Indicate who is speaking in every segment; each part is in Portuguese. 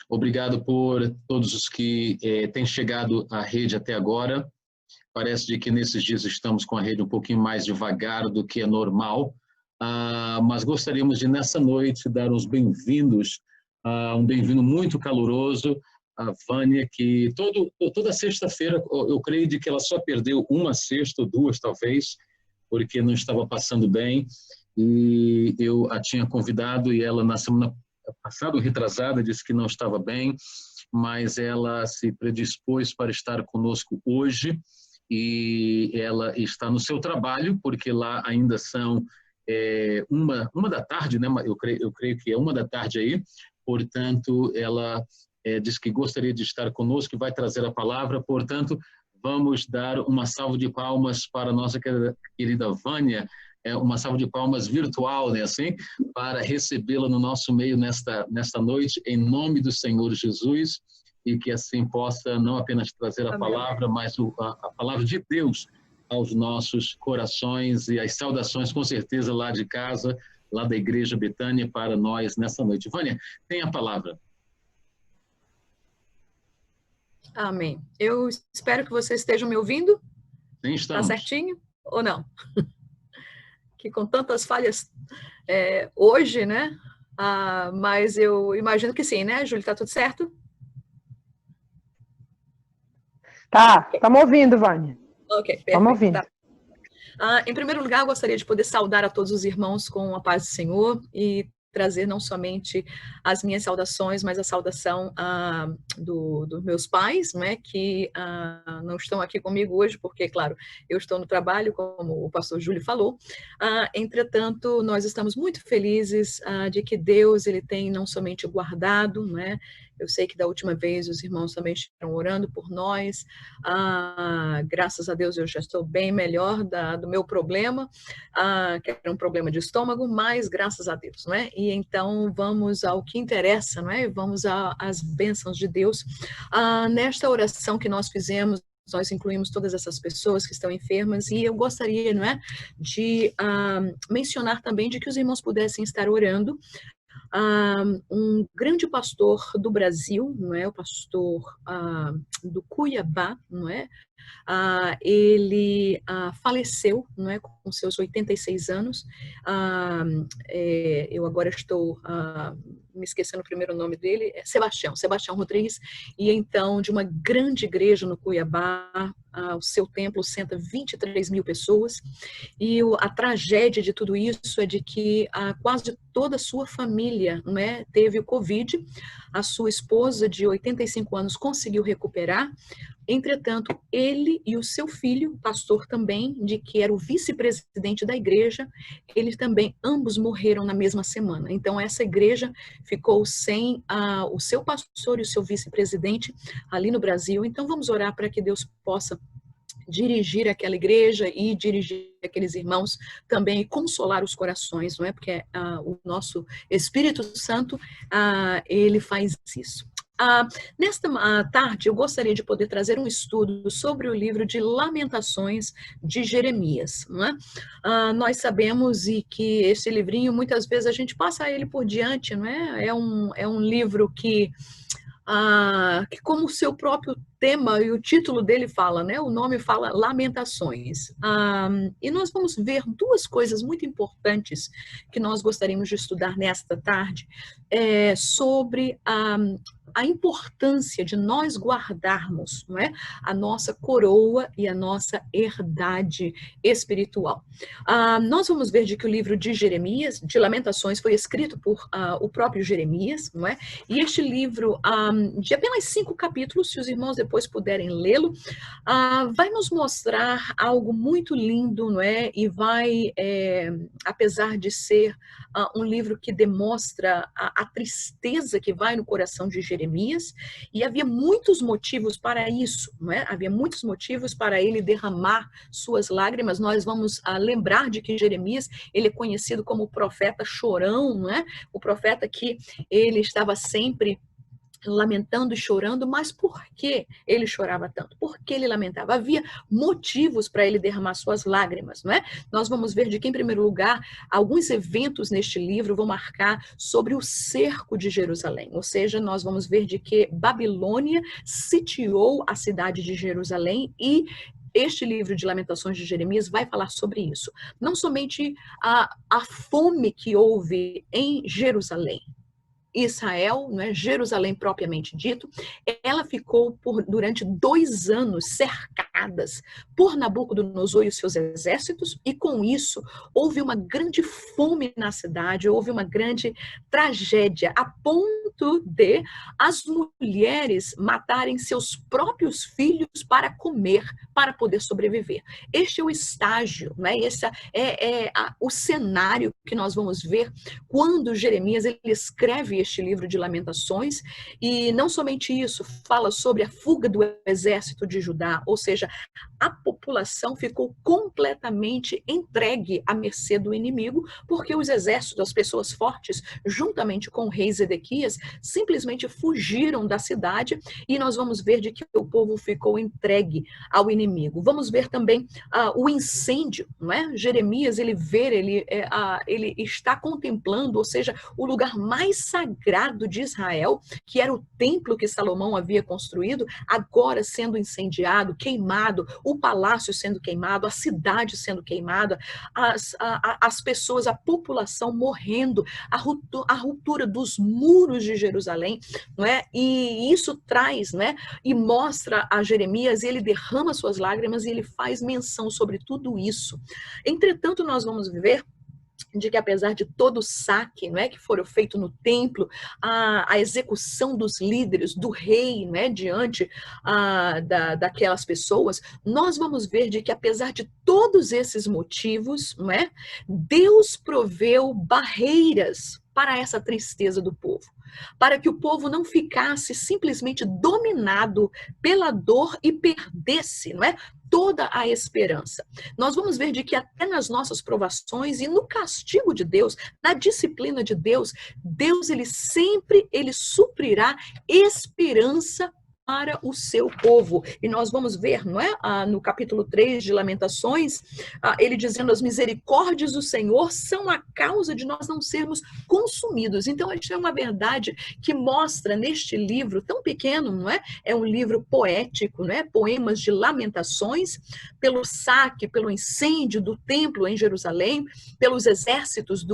Speaker 1: Obrigado por todos os que têm chegado à rede até agora. Parece de que nesses dias estamos com a rede um pouquinho mais devagar do que é normal, mas gostaríamos de, nessa noite, dar os bem-vindos, um bem-vindo muito caloroso à Vânia, que toda sexta-feira, eu creio de que ela só perdeu uma sexta ou duas, talvez, porque não estava passando bem, e eu a tinha convidado, e ela, na semana passada, ou retrasada, disse que não estava bem, mas ela se predispôs para estar conosco hoje, e ela está no seu trabalho, porque lá ainda são uma da tarde, né? Eu creio que é 1 da tarde aí, portanto, ela disse que gostaria de estar conosco e vai trazer a palavra, portanto, vamos dar uma salva de palmas para a nossa querida Vânia, uma salva de palmas virtual, né, assim, para recebê-la no nosso meio nesta noite, em nome do Senhor Jesus, e que assim possa não apenas trazer a palavra, mas a palavra de Deus aos nossos corações, e as saudações, com certeza, lá de casa, lá da Igreja Betânia, para nós nessa noite. Vânia, tem a palavra.
Speaker 2: Amém. Eu espero que vocês estejam me ouvindo.
Speaker 1: Sim, estamos.
Speaker 2: Tá certinho ou não? Que com tantas falhas hoje, né? Mas eu imagino que sim, né, Júlia? Tá tudo certo?
Speaker 3: Tá, estamos ouvindo, Vânia.
Speaker 2: Ok, perfeito.
Speaker 3: Estamos ouvindo.
Speaker 2: Tá. Em primeiro lugar, eu gostaria de poder saudar a todos os irmãos com a paz do Senhor e trazer não somente as minhas saudações, mas a saudação dos meus pais, né, que não estão aqui comigo hoje, porque, claro, eu estou no trabalho, como o pastor Júlio falou. Entretanto, nós estamos muito felizes de que Deus ele tem não somente guardado, né. Eu sei que da última vez os irmãos também estiveram orando por nós. Graças a Deus eu já estou bem melhor do meu problema, que era um problema de estômago, mas graças a Deus, não é? E então vamos ao que interessa, não é? Vamos às bênçãos de Deus. Nesta oração que nós fizemos, nós incluímos todas essas pessoas que estão enfermas, e eu gostaria, não é, de mencionar também de que os irmãos pudessem estar orando. Um grande pastor do Brasil, não é, o pastor do Cuiabá, não é, ele faleceu, não é, com seus 86 anos. Eu agora estou me esquecendo o primeiro nome dele, é Sebastião Rodrigues, e então de uma grande igreja no Cuiabá. O seu templo senta 23 mil pessoas, e a tragédia de tudo isso é de que quase toda a sua família, não é, teve o Covid. A sua esposa de 85 anos conseguiu recuperar. Entretanto, ele e o seu filho, pastor também, de que era o vice-presidente da igreja, eles também, ambos morreram na mesma semana. Então, essa igreja ficou sem o seu pastor e o seu vice-presidente ali no Brasil. Então, vamos orar para que Deus possa dirigir aquela igreja e dirigir aqueles irmãos também, e consolar os corações, não é? Porque o nosso Espírito Santo, ele faz isso. Nesta tarde, eu gostaria de poder trazer um estudo sobre o livro de Lamentações de Jeremias. Não é? Nós sabemos e que esse livrinho, muitas vezes, a gente passa ele por diante, não é? É um livro que como o seu próprio tema e o título dele fala, né? O nome fala Lamentações. E nós vamos ver duas coisas muito importantes que nós gostaríamos de estudar nesta tarde, sobre a importância de nós guardarmos, não é, a nossa coroa e a nossa herdade espiritual. Nós vamos ver de que o livro de Jeremias, de Lamentações, foi escrito por o próprio Jeremias, não é? E este livro, de apenas 5 capítulos, se os irmãos depois puderem lê-lo, vai nos mostrar algo muito lindo, não é? E vai, apesar de ser um livro que demonstra a tristeza que vai no coração de Jeremias, e havia muitos motivos para isso, não é? Havia muitos motivos para ele derramar suas lágrimas. Nós vamos lembrar de que Jeremias, ele é conhecido como o profeta chorão, não é? O profeta que ele estava sempre lamentando e chorando, mas por que ele chorava tanto? Por que ele lamentava? Havia motivos para ele derramar suas lágrimas, não é? Nós vamos ver de que, em primeiro lugar, alguns eventos neste livro vão marcar sobre o cerco de Jerusalém, ou seja, nós vamos ver de que Babilônia sitiou a cidade de Jerusalém e este livro de Lamentações de Jeremias vai falar sobre isso. Não somente a fome que houve em Jerusalém, Israel, não é? Jerusalém propriamente dito, ela ficou durante 2 anos cercadas por Nabucodonosor e os seus exércitos, e com isso houve uma grande fome na cidade, houve uma grande tragédia, a ponto de as mulheres matarem seus próprios filhos para comer, para poder sobreviver. Este é o estágio, né? Esse é o cenário que nós vamos ver quando Jeremias ele escreve este livro de Lamentações, e não somente isso, fala sobre a fuga do exército de Judá, ou seja, a população ficou completamente entregue à mercê do inimigo, porque os exércitos, as pessoas fortes, juntamente com o rei Zedequias, simplesmente fugiram da cidade, e nós vamos ver de que o povo ficou entregue ao inimigo. Vamos ver também o incêndio, não é? Jeremias, ele está contemplando, ou seja, o lugar mais sagrado de Israel, que era o templo que Salomão havia construído, agora sendo incendiado, queimado, o palácio sendo queimado, a cidade sendo queimada, as pessoas, a população morrendo, a ruptura dos muros de Jerusalém, não é? E isso traz, né? E mostra a Jeremias, ele derrama suas lágrimas e ele faz menção sobre tudo isso. Entretanto, nós vamos ver de que apesar de todo o saque, não é, que foram feito no templo, a execução dos líderes, do rei, não é, diante daquelas pessoas, nós vamos ver de que apesar de todos esses motivos, não é, Deus proveu barreiras para essa tristeza do povo, para que o povo não ficasse simplesmente dominado pela dor e perdesse, não é, toda a esperança. Nós vamos ver de que até nas nossas provações e no castigo de Deus, na disciplina de Deus, Deus ele sempre suprirá esperança para o seu povo. E nós vamos ver, não é? No capítulo 3 de Lamentações, ele dizendo: as misericórdias do Senhor são a causa de nós não sermos consumidos. Então, isso é uma verdade que mostra neste livro tão pequeno, não é? É um livro poético, não é? Poemas de lamentações pelo saque, pelo incêndio do templo em Jerusalém, pelos exércitos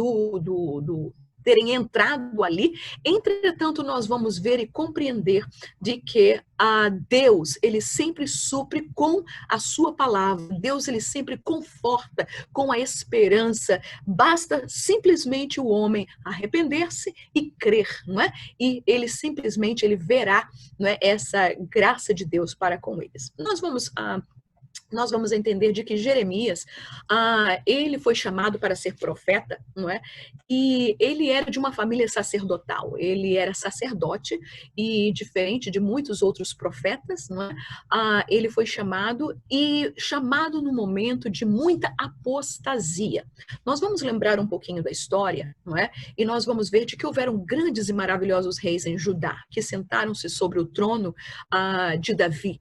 Speaker 2: terem entrado ali. Entretanto, nós vamos ver e compreender de que Deus, ele sempre supre com a sua palavra. Deus, ele sempre conforta com a esperança. Basta simplesmente o homem arrepender-se e crer, não é? E ele simplesmente, ele verá, não é, essa graça de Deus para com eles. Nós vamos entender de que Jeremias, ele foi chamado para ser profeta, não é? E ele era de uma família sacerdotal, ele era sacerdote e, diferente de muitos outros profetas, não é? Ele foi chamado no momento de muita apostasia. Nós vamos lembrar um pouquinho da história, não é? E nós vamos ver de que houveram grandes e maravilhosos reis em Judá, que sentaram-se sobre o trono de Davi.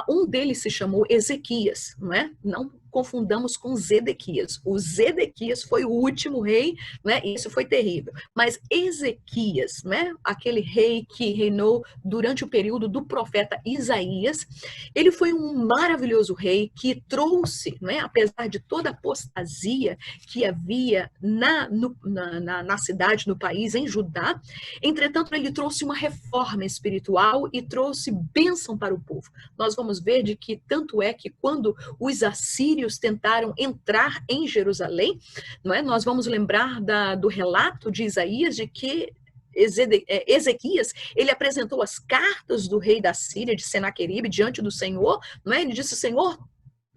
Speaker 2: Um deles se chamou Ezequias, não é? Não confundamos com Zedequias. O Zedequias foi o último rei, né? Isso foi terrível. Mas Ezequias, né? Aquele rei que reinou durante o período do profeta Isaías, ele foi um maravilhoso rei que trouxe, né? Apesar de toda a apostasia que havia na cidade, no país, em Judá, entretanto, ele trouxe uma reforma espiritual e trouxe bênção para o povo. Nós vamos ver de que tanto é que quando os assírios tentaram entrar em Jerusalém, não é? Nós vamos lembrar do relato de Isaías de que Ezequias, ele apresentou as cartas do rei da Síria, de Senaqueribe, diante do Senhor, não é? Ele disse: Senhor,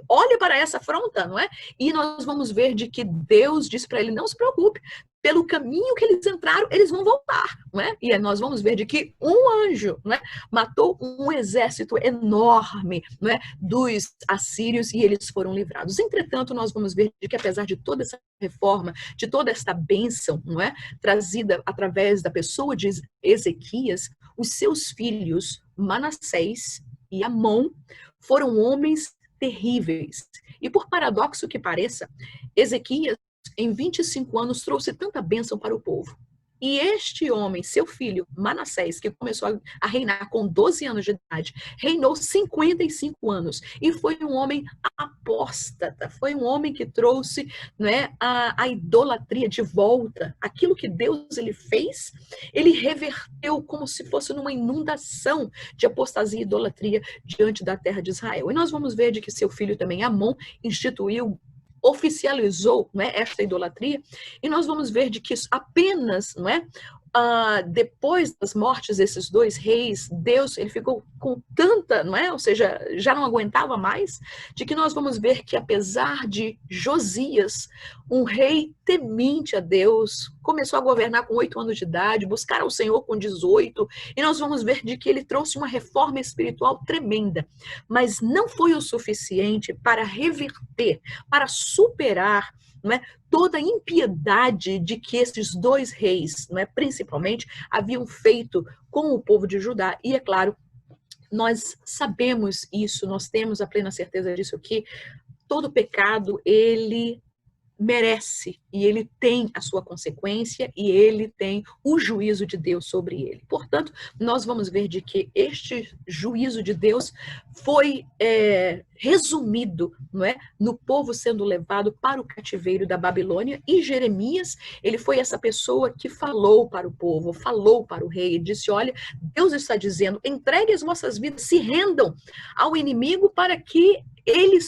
Speaker 2: olha para essa afronta, não é? E nós vamos ver de que Deus disse para ele, não se preocupe, pelo caminho que eles entraram, eles vão voltar, não é? E nós vamos ver de que um anjo, não é, matou um exército enorme, não é, dos assírios, e eles foram livrados. Entretanto, nós vamos ver de que apesar de toda essa reforma, de toda esta bênção, não é, trazida através da pessoa de Ezequias, os seus filhos Manassés e Amon foram homens terríveis. E por paradoxo que pareça, Ezequias em 25 anos trouxe tanta bênção para o povo. E este homem, seu filho, Manassés, que começou a reinar com 12 anos de idade, reinou 55 anos. E foi um homem apóstata, foi um homem que trouxe, né, a idolatria de volta. Aquilo que Deus ele fez, ele reverteu como se fosse numa inundação de apostasia e idolatria diante da terra de Israel. E nós vamos ver de que seu filho também, Amon, oficializou, não é, esta idolatria, e nós vamos ver de que apenas, não é, depois das mortes desses dois reis, Deus ele ficou com tanta, não é, ou seja, já não aguentava mais, de que nós vamos ver que apesar de Josias, um rei temente a Deus, começou a governar com 8 anos de idade, buscar ao Senhor com 18, e nós vamos ver de que ele trouxe uma reforma espiritual tremenda, mas não foi o suficiente para reverter, para superar, não é, toda a impiedade de que esses dois reis, não é, principalmente, haviam feito com o povo de Judá. E é claro, nós sabemos isso, nós temos a plena certeza disso, que todo pecado, ele merece, e ele tem a sua consequência, e ele tem o juízo de Deus sobre ele. Portanto, nós vamos ver de que este juízo de Deus foi resumido, não é, no povo sendo levado para o cativeiro da Babilônia, e Jeremias, ele foi essa pessoa que falou para o povo, falou para o rei, e disse, olha, Deus está dizendo, entregue as vossas vidas, se rendam ao inimigo para que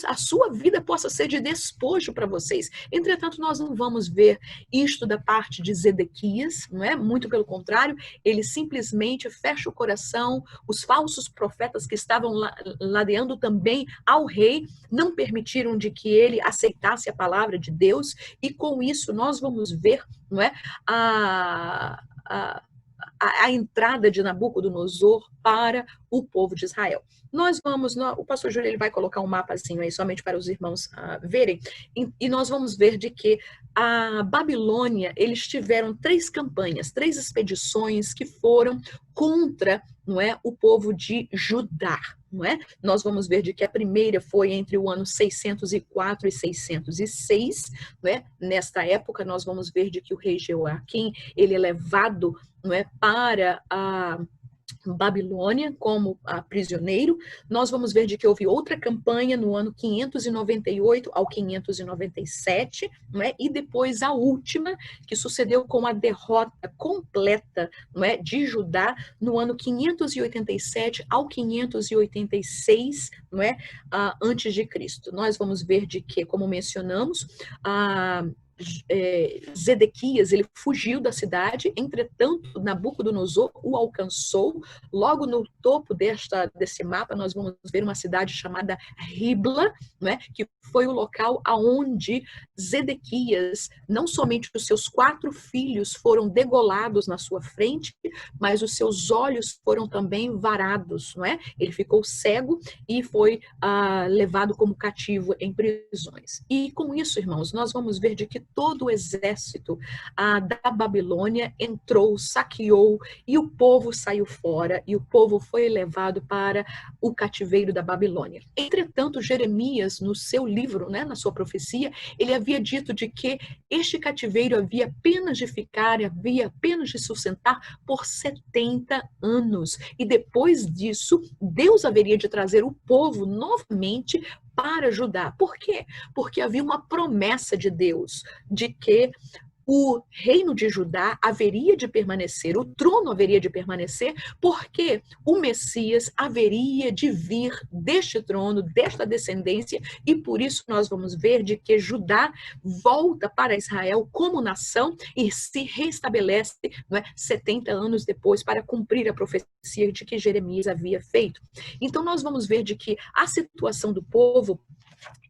Speaker 2: a sua vida possa ser de despojo para vocês. Entretanto, nós não vamos ver isto da parte de Zedequias, não é? Muito pelo contrário, ele simplesmente fecha o coração, os falsos profetas que estavam ladeando também ao rei, não permitiram de que ele aceitasse a palavra de Deus, e com isso nós vamos ver, não é, a entrada de Nabucodonosor para o povo de Israel. Nós vamos, o pastor Júlio ele vai colocar um mapazinho aí somente para os irmãos verem, e nós vamos ver de que a Babilônia, eles tiveram 3 campanhas, 3 expedições que foram contra, não é, o povo de Judá. Não é? Nós vamos ver de que a primeira foi entre o ano 604 e 606, não é? Nesta época nós vamos ver de que o rei Jeoaquim, ele é levado, não é, para a Babilônia como prisioneiro. Nós vamos ver de que houve outra campanha no ano 598 ao 597, não é? E depois a última, que sucedeu com a derrota completa, não é, de Judá no ano 587 ao 586, não é, antes de Cristo. Nós vamos ver de que, como mencionamos, Zedequias, ele fugiu da cidade, entretanto Nabucodonosor o alcançou. Logo no topo desse mapa nós vamos ver uma cidade chamada Ribla, né, que foi o local aonde Zedequias, não somente os seus 4 filhos foram degolados na sua frente, mas os seus olhos foram também varados, não é? Ele ficou cego e foi levado como cativo em prisões. E com isso, irmãos, nós vamos ver de que todo o exército da Babilônia entrou, saqueou, e o povo saiu fora, e o povo foi levado para o cativeiro da Babilônia. Entretanto, Jeremias, no seu livro, né, na sua profecia, ele havia dito de que este cativeiro havia apenas de sustentar por 70 anos. E depois disso, Deus haveria de trazer o povo novamente para Judá. Por quê? Porque havia uma promessa de Deus de que o reino de Judá haveria de permanecer, o trono haveria de permanecer, porque o Messias haveria de vir deste trono, desta descendência, e por isso nós vamos ver de que Judá volta para Israel como nação e se restabelece, não é, 70 anos depois para cumprir a profecia de que Jeremias havia feito. Então nós vamos ver de que a situação do povo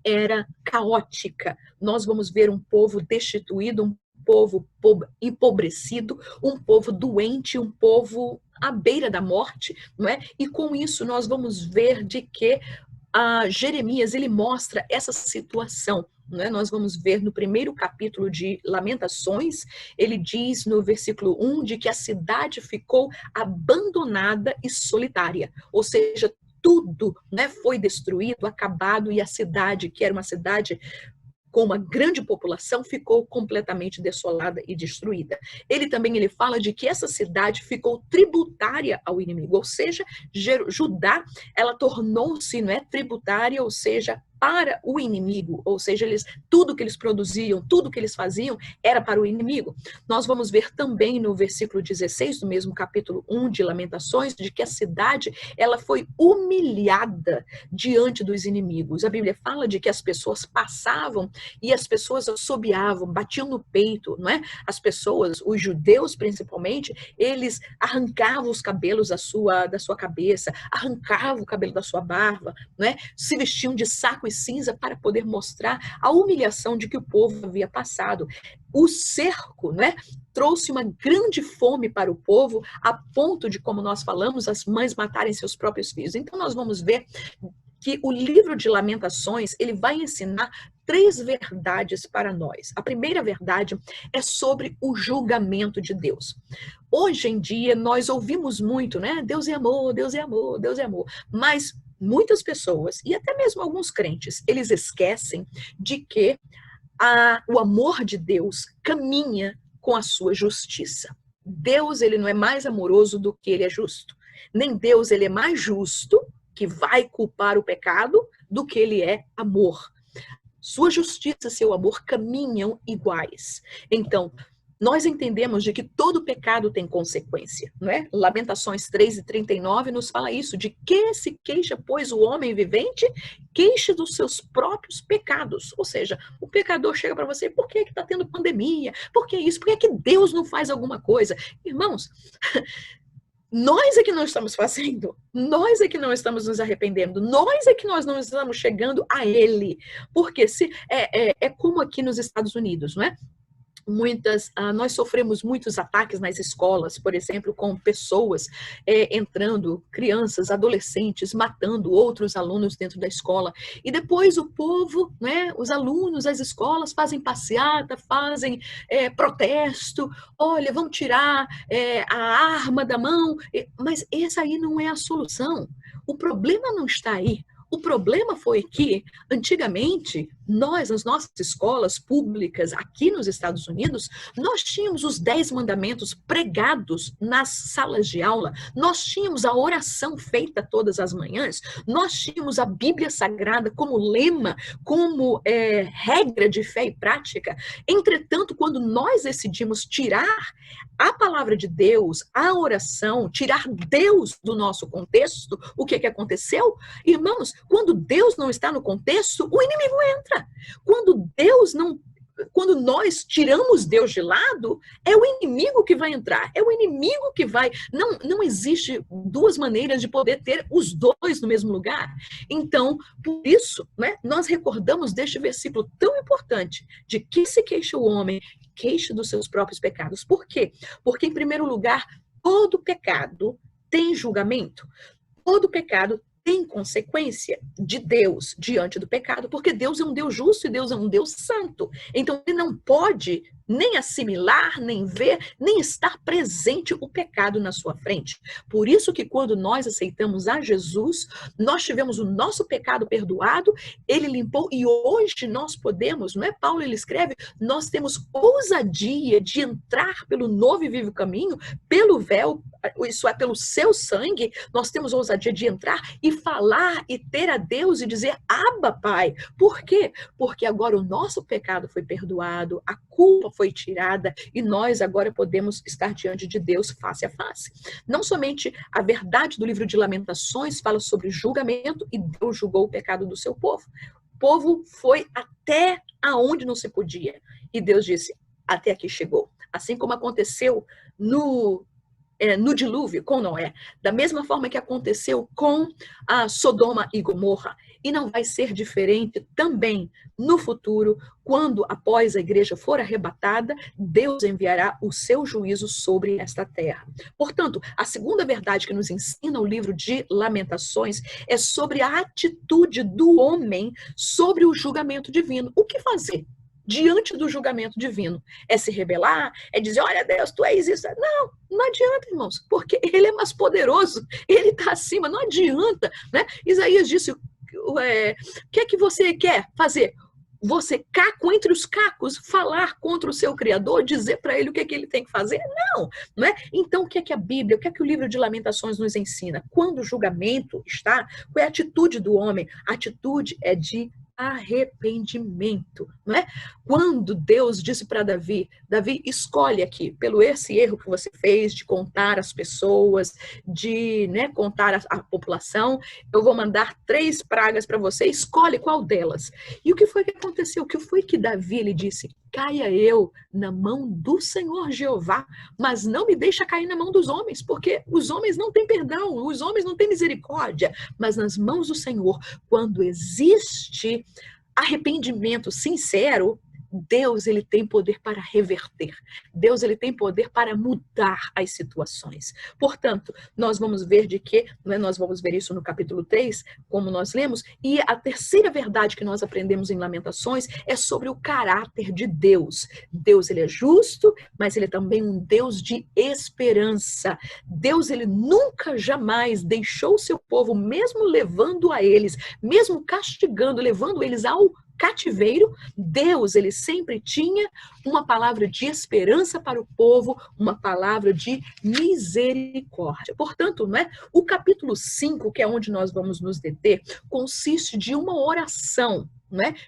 Speaker 2: era caótica. Nós vamos ver um povo destituído, um povo empobrecido, um povo doente, um povo à beira da morte, não é? E com isso nós vamos ver de que Jeremias, ele mostra essa situação, né? Nós vamos ver no primeiro capítulo de Lamentações, ele diz no versículo 1 de que a cidade ficou abandonada e solitária, ou seja, tudo, né, foi destruído, acabado, e a cidade, que era uma cidade com uma grande população, ficou completamente desolada e destruída. Ele fala de que essa cidade ficou tributária ao inimigo, ou seja, Judá, ela tornou-se, não é, tributária, ou seja, para o inimigo, ou seja, tudo que eles produziam, tudo que eles faziam era para o inimigo. Nós vamos ver também no versículo 16 do mesmo capítulo 1 de Lamentações, de que a cidade, ela foi humilhada diante dos inimigos. A Bíblia fala de que as pessoas passavam e as pessoas assobiavam, batiam no peito, não é? As pessoas, os judeus principalmente, eles arrancavam os cabelos da sua cabeça, arrancavam o cabelo da sua barba, não é? Se vestiam de saco e cinza para poder mostrar a humilhação de que o povo havia passado. O cerco, né, trouxe uma grande fome para o povo, a ponto de, como nós falamos, as mães matarem seus próprios filhos. Então nós vamos ver que o livro de Lamentações, ele vai ensinar 3 verdades para nós. A primeira verdade é sobre o julgamento de Deus. Hoje em dia nós ouvimos muito, né? Deus é amor, Deus é amor, Deus é amor. Mas muitas pessoas, e até mesmo alguns crentes, eles esquecem de que o amor de Deus caminha com a sua justiça. Deus, ele não é mais amoroso do que ele é justo. Nem Deus, ele é mais justo, que vai culpar o pecado, do que ele é amor. Sua justiça e seu amor caminham iguais. Então, nós entendemos de que todo pecado tem consequência, não é? Lamentações 3:39 nos fala isso, de que se queixa, pois, o homem vivente, queixa dos seus próprios pecados. Ou seja, o pecador chega para você, por que está tendo pandemia? Por que isso? Por que Deus não faz alguma coisa? Irmãos, nós é que não estamos fazendo, nós é que não estamos nos arrependendo, nós é que nós não estamos chegando a Ele. Porque é como aqui nos Estados Unidos, não é? Nós sofremos muitos ataques nas escolas, por exemplo, com pessoas entrando, crianças, adolescentes, matando outros alunos dentro da escola. E depois o povo, né, os alunos, as escolas fazem passeata, fazem protesto, olha, vão tirar a arma da mão. Mas essa aí não é a solução. O problema não está aí. O problema foi que, antigamente, nós, nas nossas escolas públicas aqui nos Estados Unidos, nós tínhamos os 10 mandamentos pregados nas salas de aula, nós tínhamos a oração feita todas as manhãs, nós tínhamos a Bíblia Sagrada como lema, como regra de fé e prática. Entretanto, quando nós decidimos tirar a palavra de Deus, a oração, tirar Deus do nosso contexto, o que aconteceu? Irmãos, quando Deus não está no contexto, o inimigo entra. Quando nós tiramos Deus de lado, é o inimigo que vai entrar, é o inimigo que vai... Não existe 2 maneiras de poder ter os 2 no mesmo lugar. Então, por isso, né, nós recordamos deste versículo tão importante, de que se queixa o homem, queixa dos seus próprios pecados. Por quê? Porque, em primeiro lugar, todo pecado tem julgamento, todo pecado tem consequência de Deus diante do pecado, porque Deus é um Deus justo e Deus é um Deus santo. Então, ele não pode nem assimilar, nem ver, nem estar presente o pecado na sua frente. Por isso que quando nós aceitamos a Jesus, nós tivemos o nosso pecado perdoado, ele limpou, e hoje nós podemos, não é? Paulo, ele escreve, nós temos ousadia de entrar pelo novo e vivo caminho, pelo véu, isso é, pelo seu sangue, nós temos ousadia de entrar e falar e ter a Deus e dizer, Abba, Pai. Por quê? Porque agora o nosso pecado foi perdoado, a culpa foi tirada e nós agora podemos estar diante de Deus face a face. Não somente a verdade do livro de Lamentações fala sobre julgamento e Deus julgou o pecado do seu povo. O povo foi até aonde não se podia e Deus disse, até aqui chegou. Assim como aconteceu no no dilúvio com Noé, da mesma forma que aconteceu com a Sodoma e Gomorra, e não vai ser diferente também no futuro, quando após a igreja for arrebatada, Deus enviará o seu juízo sobre esta terra. Portanto, a segunda verdade que nos ensina o livro de Lamentações é sobre a atitude do homem sobre o julgamento divino. O que fazer diante do julgamento divino? É se rebelar? É dizer, olha Deus, tu és isso? Não adianta, irmãos, porque ele é mais poderoso, ele está acima, não adianta, né? Isaías disse, o que é que você quer fazer? Você, caco entre os cacos, falar contra o seu Criador, dizer para ele o que é que ele tem que fazer? Não é? Então, o que é que a Bíblia, o que é que o livro de Lamentações nos ensina? Quando o julgamento está, qual é a atitude do homem? A atitude é de arrependimento, não é? Quando Deus disse para Davi, escolhe aqui, pelo esse erro que você fez de contar as pessoas, de contar a população, eu vou mandar 3 pragas para você, escolhe qual delas. E o que foi que aconteceu? O que foi que Davi ele disse? Caia eu na mão do Senhor Jeová, mas não me deixa cair na mão dos homens, porque os homens não têm perdão, os homens não têm misericórdia, mas nas mãos do Senhor, quando existe arrependimento sincero, Deus ele tem poder para reverter. Deus ele tem poder para mudar as situações. Portanto, nós vamos ver nós vamos ver isso no capítulo 3, como nós lemos, e a terceira verdade que nós aprendemos em Lamentações é sobre o caráter de Deus. Deus ele é justo, mas ele é também um Deus de esperança. Deus ele nunca jamais deixou o seu povo, mesmo levando a eles, mesmo castigando, levando eles ao cativeiro, Deus ele sempre tinha uma palavra de esperança para o povo, uma palavra de misericórdia. Portanto, o capítulo 5, que é onde nós vamos nos deter, consiste de uma oração,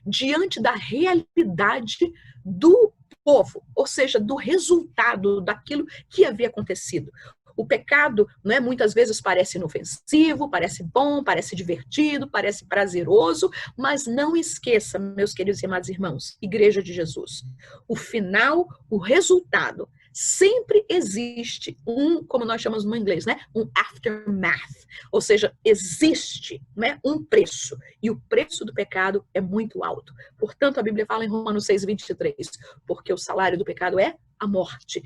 Speaker 2: diante da realidade do povo, ou seja, do resultado daquilo que havia acontecido. O pecado, muitas vezes parece inofensivo, parece bom, parece divertido, parece prazeroso, mas não esqueça, meus queridos e amados irmãos, Igreja de Jesus, o final, o resultado, sempre existe como nós chamamos no inglês, um aftermath, ou seja, existe um preço, e o preço do pecado é muito alto. Portanto, a Bíblia fala em Romanos 6:23, porque o salário do pecado é a morte,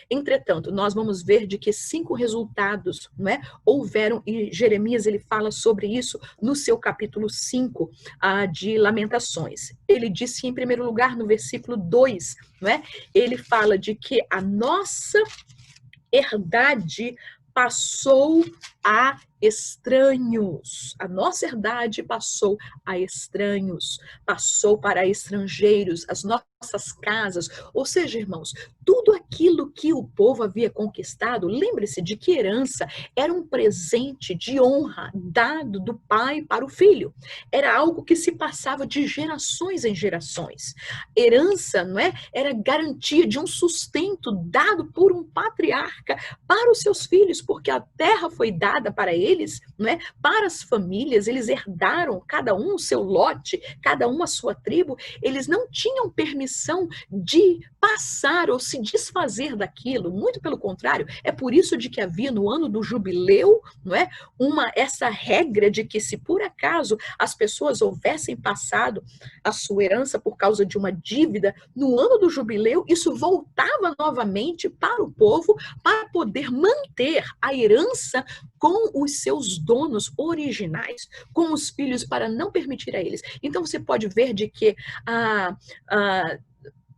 Speaker 2: Entretanto, nós vamos ver de que 5 resultados, houveram, e Jeremias ele fala sobre isso no seu capítulo 5 de Lamentações. Ele disse em primeiro lugar no versículo 2, ele fala de que a nossa herdade passou a estranhos. A nossa herdade passou a estranhos, passou para estrangeiros, as nossas casas. Ou seja, irmãos, tudo aquilo que o povo havia conquistado, lembre-se de que herança era um presente de honra dado do pai para o filho. Era algo que se passava de gerações em gerações. Herança, era garantia de um sustento dado por um patriarca para os seus filhos, porque a terra foi dada para eles, para as famílias, eles herdaram cada um o seu lote, cada um a sua tribo, eles não tinham permissão de passar ou se desfazer daquilo, muito pelo contrário, é por isso de que havia no ano do jubileu, essa regra de que se por acaso as pessoas houvessem passado a sua herança por causa de uma dívida, no ano do jubileu, isso voltava novamente para o povo para poder manter a herança com os seus donos originais, com os filhos, para não permitir a eles. Então você pode ver de que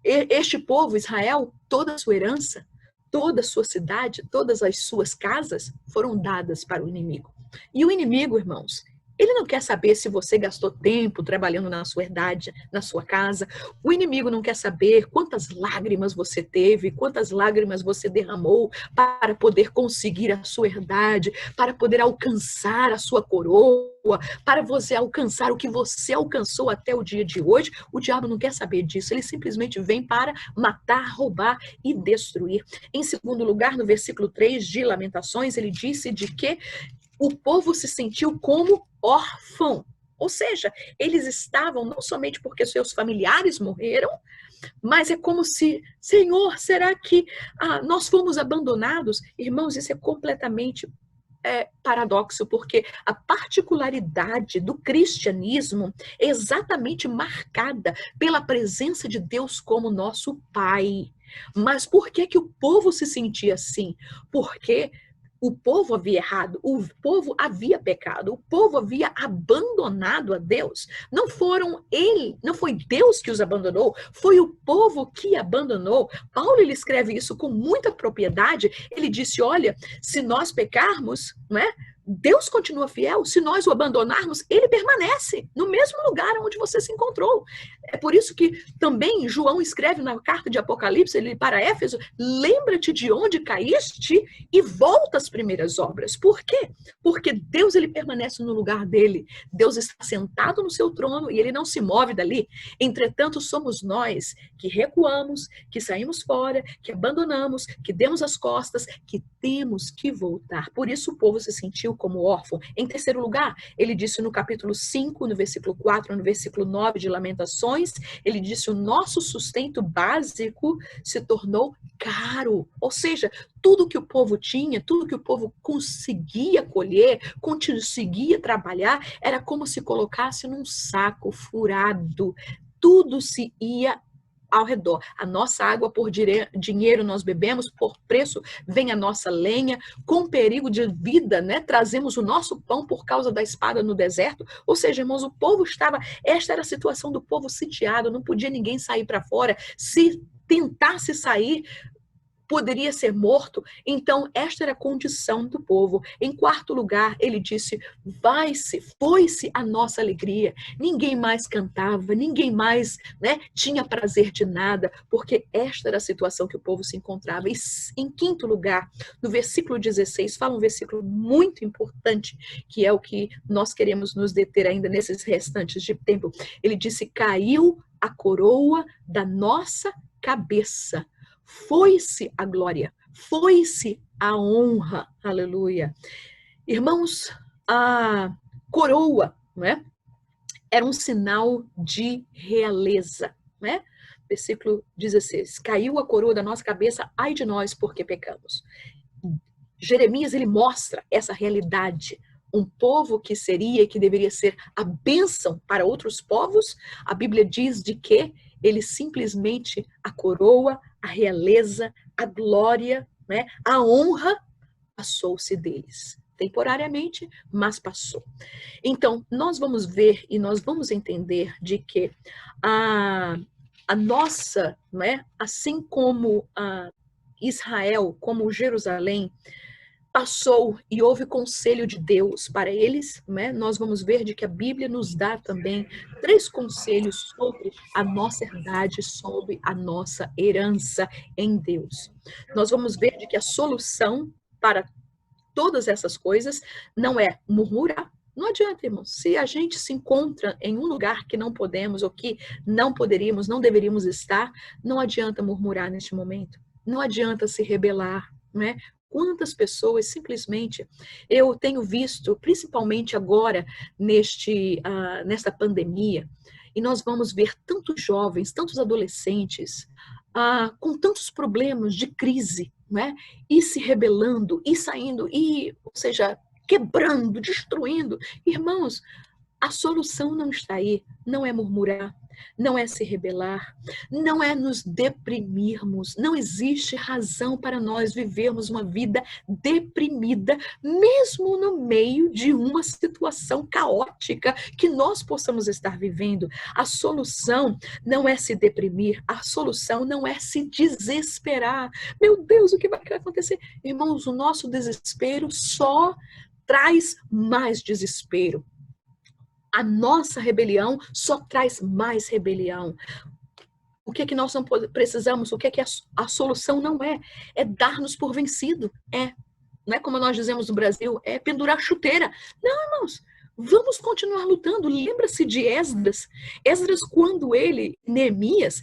Speaker 2: este povo, Israel, toda a sua herança, toda a sua cidade, todas as suas casas foram dadas para o inimigo. E o inimigo, irmãos, ele não quer saber se você gastou tempo trabalhando na sua herdade, na sua casa. O inimigo não quer saber quantas lágrimas você teve, quantas lágrimas você derramou para poder conseguir a sua herdade, para poder alcançar a sua coroa, para você alcançar o que você alcançou até o dia de hoje. O diabo não quer saber disso, ele simplesmente vem para matar, roubar e destruir. Em segundo lugar, no versículo 3 de Lamentações, ele disse de que o povo se sentiu como órfão. Ou seja, eles estavam não somente porque seus familiares morreram, mas é como se, Senhor, será que nós fomos abandonados? Irmãos, isso é completamente paradoxo, porque a particularidade do cristianismo é exatamente marcada pela presença de Deus como nosso Pai. Mas por que que o povo se sentia assim? Porque o povo havia errado, o povo havia pecado, o povo havia abandonado a Deus. Não foi Deus que os abandonou, foi o povo que abandonou. Paulo, ele escreve isso com muita propriedade. Ele disse, olha, se nós pecarmos, não é? Deus continua fiel, se nós o abandonarmos, ele permanece no mesmo lugar onde você se encontrou. É por isso que também João escreve na carta de Apocalipse, ele para Éfeso, lembra-te de onde caíste e volta às primeiras obras. Por quê? Porque Deus, ele permanece no lugar dele. Deus está sentado no seu trono e ele não se move dali. Entretanto, somos nós que recuamos, que saímos fora, que abandonamos, que demos as costas, que temos que voltar. Por isso o povo se sentiu como órfão. Em terceiro lugar, ele disse no capítulo 5, no versículo 4, no versículo 9 de Lamentações, ele disse, o nosso sustento básico se tornou caro. Ou seja, tudo que o povo tinha, tudo que o povo conseguia colher, conseguia trabalhar, era como se colocasse num saco furado. Tudo se ia ao redor. A nossa água por dinheiro nós bebemos, por preço vem a nossa lenha, com perigo de vida, né? Trazemos o nosso pão por causa da espada no deserto. Ou seja, irmãos, o povo esta era a situação do povo sitiado, não podia ninguém sair para fora. Se tentasse sair, poderia ser morto. Então, esta era a condição do povo. Em quarto lugar, ele disse, foi-se a nossa alegria. Ninguém mais cantava, ninguém mais, né, tinha prazer de nada, porque esta era a situação que o povo se encontrava. E em quinto lugar, no versículo 16, fala um versículo muito importante, que é o que nós queremos nos deter ainda nesses restantes de tempo. Ele disse, caiu a coroa da nossa cabeça. Foi-se a glória, foi-se a honra, aleluia. Irmãos, a coroa, não é? Era um sinal de realeza, né? Versículo 16, caiu a coroa da nossa cabeça, ai de nós, porque pecamos. Jeremias, ele mostra essa realidade, um povo que seria e que deveria ser a bênção para outros povos. A Bíblia diz de que ele simplesmente, a coroa, a realeza, a glória, né, a honra, passou-se deles. Temporariamente, mas passou. Então, nós vamos ver e nós vamos entender de que a nossa, né, assim como Israel, como Jerusalém, passou e houve conselho de Deus para eles, né? Nós vamos ver de que a Bíblia nos dá também 3 conselhos sobre a nossa herdade, sobre a nossa herança em Deus. Nós vamos ver de que a solução para todas essas coisas não é murmurar. Não adianta, irmãos, se a gente se encontra em um lugar que não podemos ou que não poderíamos, não deveríamos estar, não adianta murmurar neste momento. Não adianta se rebelar, né? Quantas pessoas simplesmente, eu tenho visto, principalmente agora nesta pandemia, e nós vamos ver tantos jovens, tantos adolescentes, com tantos problemas de crise, né? E se rebelando, e saindo, ou seja, quebrando, destruindo. Irmãos, a solução não está aí, não é murmurar, não é se rebelar, não é nos deprimirmos. Não existe razão para nós vivermos uma vida deprimida, mesmo no meio de uma situação caótica que nós possamos estar vivendo. A solução não é se deprimir, a solução não é se desesperar. Meu Deus, o que vai acontecer? Irmãos, o nosso desespero só traz mais desespero. A nossa rebelião só traz mais rebelião. O que é que nós não precisamos? O que é que a solução não é? É dar-nos por vencido. Não é como nós dizemos no Brasil, é pendurar chuteira. Não, irmãos, vamos continuar lutando. Lembra-se de Esdras? Esdras, quando Neemias,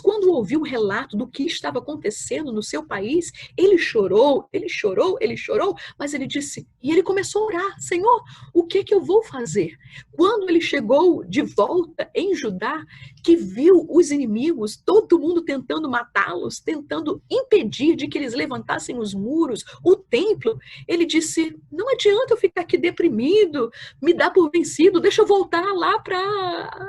Speaker 2: quando ouviu o relato do que estava acontecendo no seu país, ele chorou, mas ele disse, e ele começou a orar, Senhor, o que é que eu vou fazer? Quando ele chegou de volta em Judá, que viu os inimigos, todo mundo tentando matá-los, tentando impedir de que eles levantassem os muros, o templo, ele disse, não adianta eu ficar aqui deprimido, me dar por vencido, deixa eu voltar lá para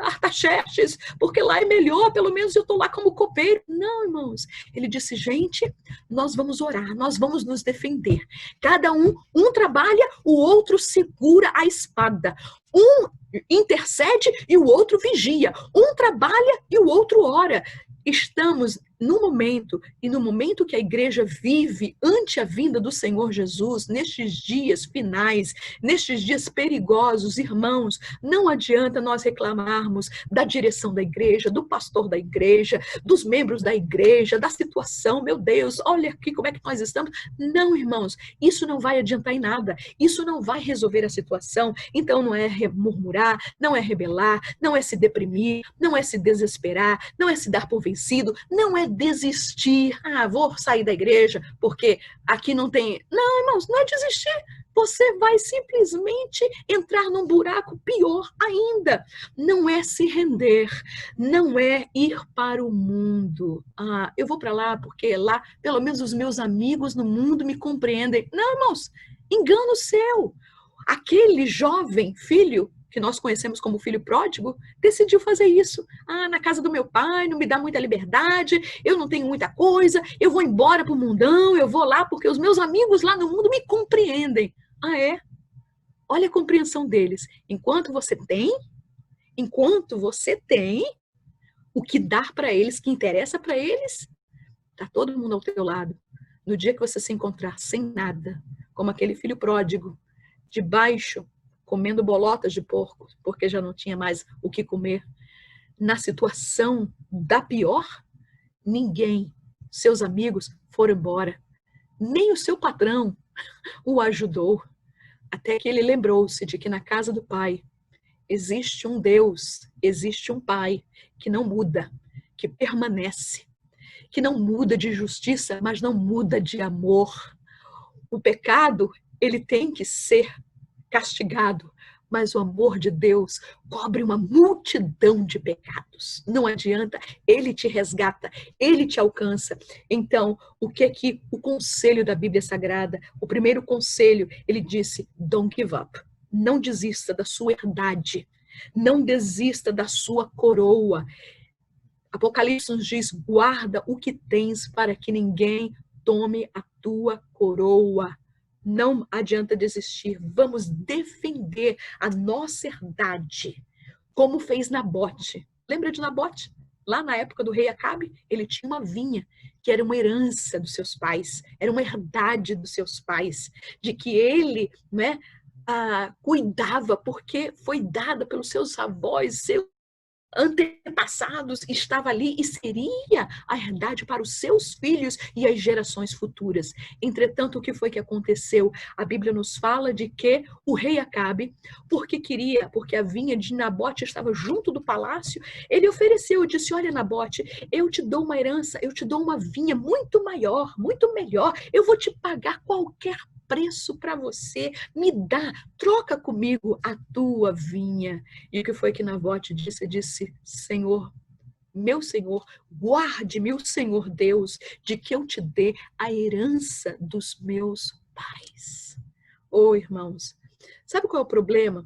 Speaker 2: Artaxerxes, porque lá é melhor, pelo menos eu estou lá como copeiro. Não, irmãos. Ele disse, gente, nós vamos orar, nós vamos nos defender. Cada um trabalha, o outro segura a espada. Um intercede e o outro vigia. Um trabalha e o outro ora. Estamos no momento que a igreja vive ante a vinda do Senhor Jesus, nestes dias finais, nestes dias perigosos, irmãos, não adianta nós reclamarmos da direção da igreja, do pastor da igreja, dos membros da igreja, da situação, meu Deus, olha aqui como é que nós estamos. Não, irmãos, isso não vai adiantar em nada, isso não vai resolver a situação. Então não é murmurar, não é rebelar, não é se deprimir, não é se desesperar, não é se dar por vencido, não é desistir. Vou sair da igreja porque aqui não tem... Não, irmãos, não é desistir. Você vai simplesmente entrar num buraco pior ainda. Não é se render, não é ir para o mundo. Eu vou para lá porque lá, pelo menos os meus amigos no mundo me compreendem. Não, irmãos, engano seu. Aquele jovem filho que nós conhecemos como filho pródigo, decidiu fazer isso. Na casa do meu pai, não me dá muita liberdade, eu não tenho muita coisa, eu vou embora para o mundão, eu vou lá porque os meus amigos lá no mundo me compreendem. É? Olha a compreensão deles. Enquanto você tem o que dar para eles, que interessa para eles, está todo mundo ao teu lado. No dia que você se encontrar sem nada, como aquele filho pródigo, debaixo, comendo bolotas de porco, porque já não tinha mais o que comer, na situação da pior, ninguém, seus amigos foram embora. Nem o seu patrão o ajudou. Até que ele lembrou-se de que na casa do Pai existe um Deus, existe um Pai que não muda, que permanece, que não muda de justiça, mas não muda de amor. O pecado, ele tem que ser castigado, mas o amor de Deus cobre uma multidão de pecados. Não adianta, ele te resgata, ele te alcança. Então, o que o conselho da Bíblia Sagrada, o primeiro conselho, ele disse, don't give up. Não desista da sua herdade, não desista da sua coroa. Apocalipse nos diz, guarda o que tens para que ninguém tome a tua coroa. Não adianta desistir, vamos defender a nossa herdade, como fez Nabote. Lembra de Nabote? Lá na época do rei Acabe, ele tinha uma vinha, que era uma herança dos seus pais, era uma herdade dos seus pais, de que ele cuidava, porque foi dada pelos seus avós, seus antepassados, estava ali e seria a herdade para os seus filhos e as gerações futuras. Entretanto, o que foi que aconteceu? A Bíblia nos fala de que o rei Acabe, porque a vinha de Nabote estava junto do palácio, ele ofereceu, disse, olha Nabote, eu te dou uma herança, eu te dou uma vinha muito maior, muito melhor, eu vou te pagar qualquer preço para você, me dá, troca comigo a tua vinha. E o que foi que Nabote disse? Disse, Senhor, meu Senhor, guarde-me o Senhor Deus, de que eu te dê a herança dos meus pais. Irmãos, sabe qual é o problema?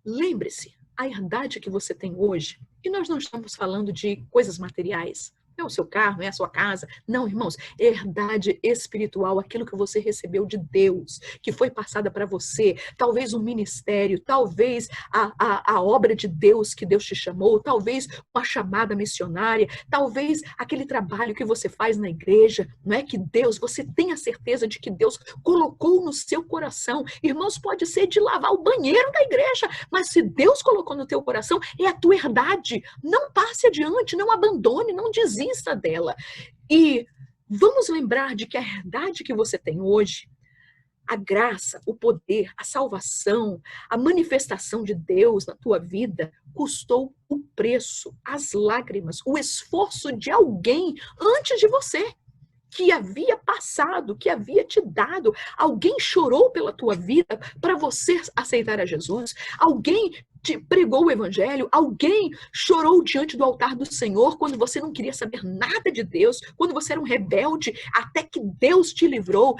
Speaker 2: Lembre-se, a herdade que você tem hoje, e nós não estamos falando de coisas materiais, não é o seu carro, não é a sua casa. Não, irmãos, é herdade espiritual, aquilo que você recebeu de Deus, que foi passada para você. Talvez um ministério, talvez a obra de Deus que Deus te chamou, talvez uma chamada missionária, talvez aquele trabalho que você faz na igreja, não é que Deus, você tem a certeza de que Deus colocou no seu coração. Irmãos, pode ser de lavar o banheiro da igreja, mas se Deus colocou no teu coração, é a tua herdade. Não passe adiante, não abandone, não desista dela. E vamos lembrar de que a herdade que você tem hoje, a graça, o poder, a salvação, a manifestação de Deus na tua vida, custou o preço, as lágrimas, o esforço de alguém antes de você, que havia passado, que havia te dado. Alguém chorou pela tua vida para você aceitar a Jesus. Alguém pregou o evangelho, alguém chorou diante do altar do Senhor quando você não queria saber nada de Deus, quando você era um rebelde, até que Deus te livrou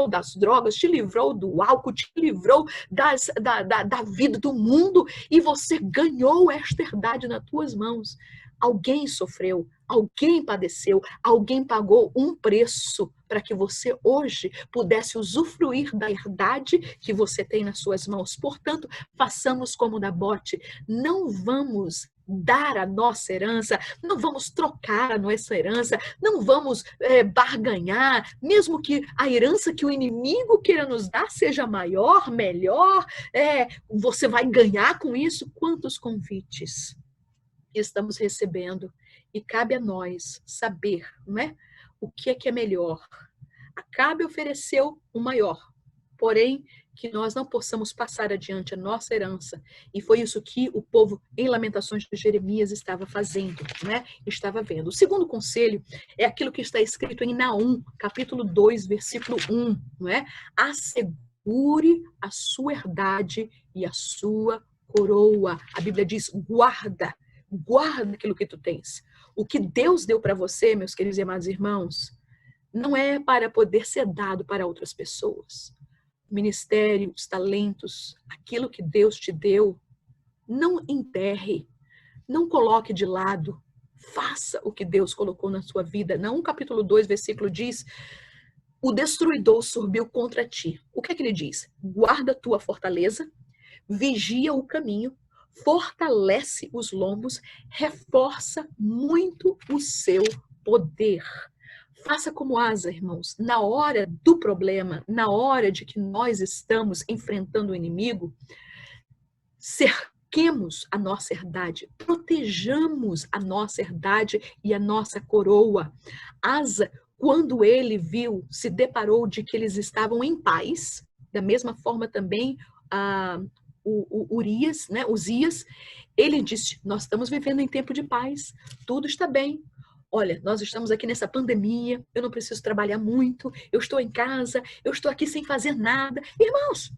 Speaker 2: das drogas, te livrou do álcool, te livrou da vida do mundo, e você ganhou esta herdade nas tuas mãos. Alguém sofreu, alguém padeceu, alguém pagou um preço para que você hoje pudesse usufruir da herdade que você tem nas suas mãos. Portanto, façamos como Nabote, não vamos dar a nossa herança, não vamos trocar a nossa herança, não vamos barganhar, mesmo que a herança que o inimigo queira nos dar seja maior, melhor, você vai ganhar com isso. Quantos convites estamos recebendo, e cabe a nós saber, não é? O que é melhor. Acabe ofereceu o maior, porém que nós não possamos passar adiante a nossa herança, e foi isso que o povo em Lamentações de Jeremias estava fazendo, né? Estava vendo. O segundo conselho é aquilo que está escrito em Naum, capítulo 2, versículo 1, não é? Assegure a sua herdade e a sua coroa. A Bíblia diz: guarda aquilo que tu tens. O que Deus deu para você, meus queridos e amados irmãos, não é para poder ser dado para outras pessoas. O ministério, os talentos, aquilo que Deus te deu, não enterre, não coloque de lado. Faça o que Deus colocou na sua vida. Naum capítulo 2, versículo diz: o destruidor subiu contra ti. O que é que ele diz? Guarda a tua fortaleza, vigia o caminho, fortalece os lombos, reforça muito o seu poder. Faça como Asa, irmãos, na hora do problema, na hora de que nós estamos enfrentando o inimigo, cerquemos a nossa herdade, protejamos a nossa herdade e a nossa coroa. Asa, quando ele viu, se deparou de que eles estavam em paz, da mesma forma também Urias, né, Uzias, ele disse: nós estamos vivendo em tempo de paz, tudo está bem. Olha, nós estamos aqui nessa pandemia, eu não preciso trabalhar muito, eu estou em casa, eu estou aqui sem fazer nada. Irmãos,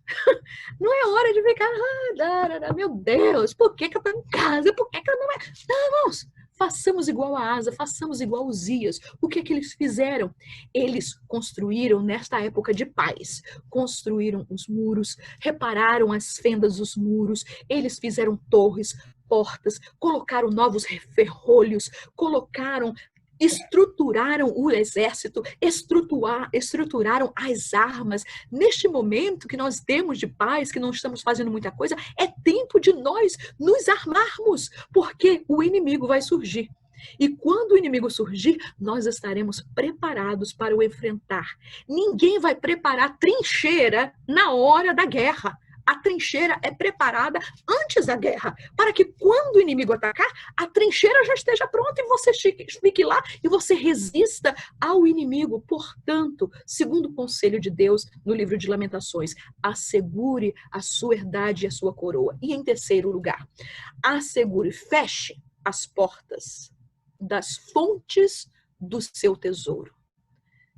Speaker 2: não é hora de ficar, meu Deus, por que eu estou em casa? Por que eu não é? Não, irmãos, façamos igual a Asa, façamos igual a Uzias. O que eles fizeram? Eles construíram, nesta época de paz, construíram os muros, repararam as fendas dos muros, eles fizeram torres, portas, colocaram novos ferrolhos, estruturaram o exército, estruturaram as armas. Neste momento que nós temos de paz, que não estamos fazendo muita coisa, é tempo de nós nos armarmos, porque o inimigo vai surgir. E quando o inimigo surgir, nós estaremos preparados para o enfrentar. Ninguém vai preparar trincheira na hora da guerra. A trincheira é preparada antes da guerra, para que quando o inimigo atacar, a trincheira já esteja pronta e você fique lá e você resista ao inimigo. Portanto, segundo o conselho de Deus no livro de Lamentações, assegure a sua herdade e a sua coroa. E em terceiro lugar, assegure, feche as portas das fontes do seu tesouro.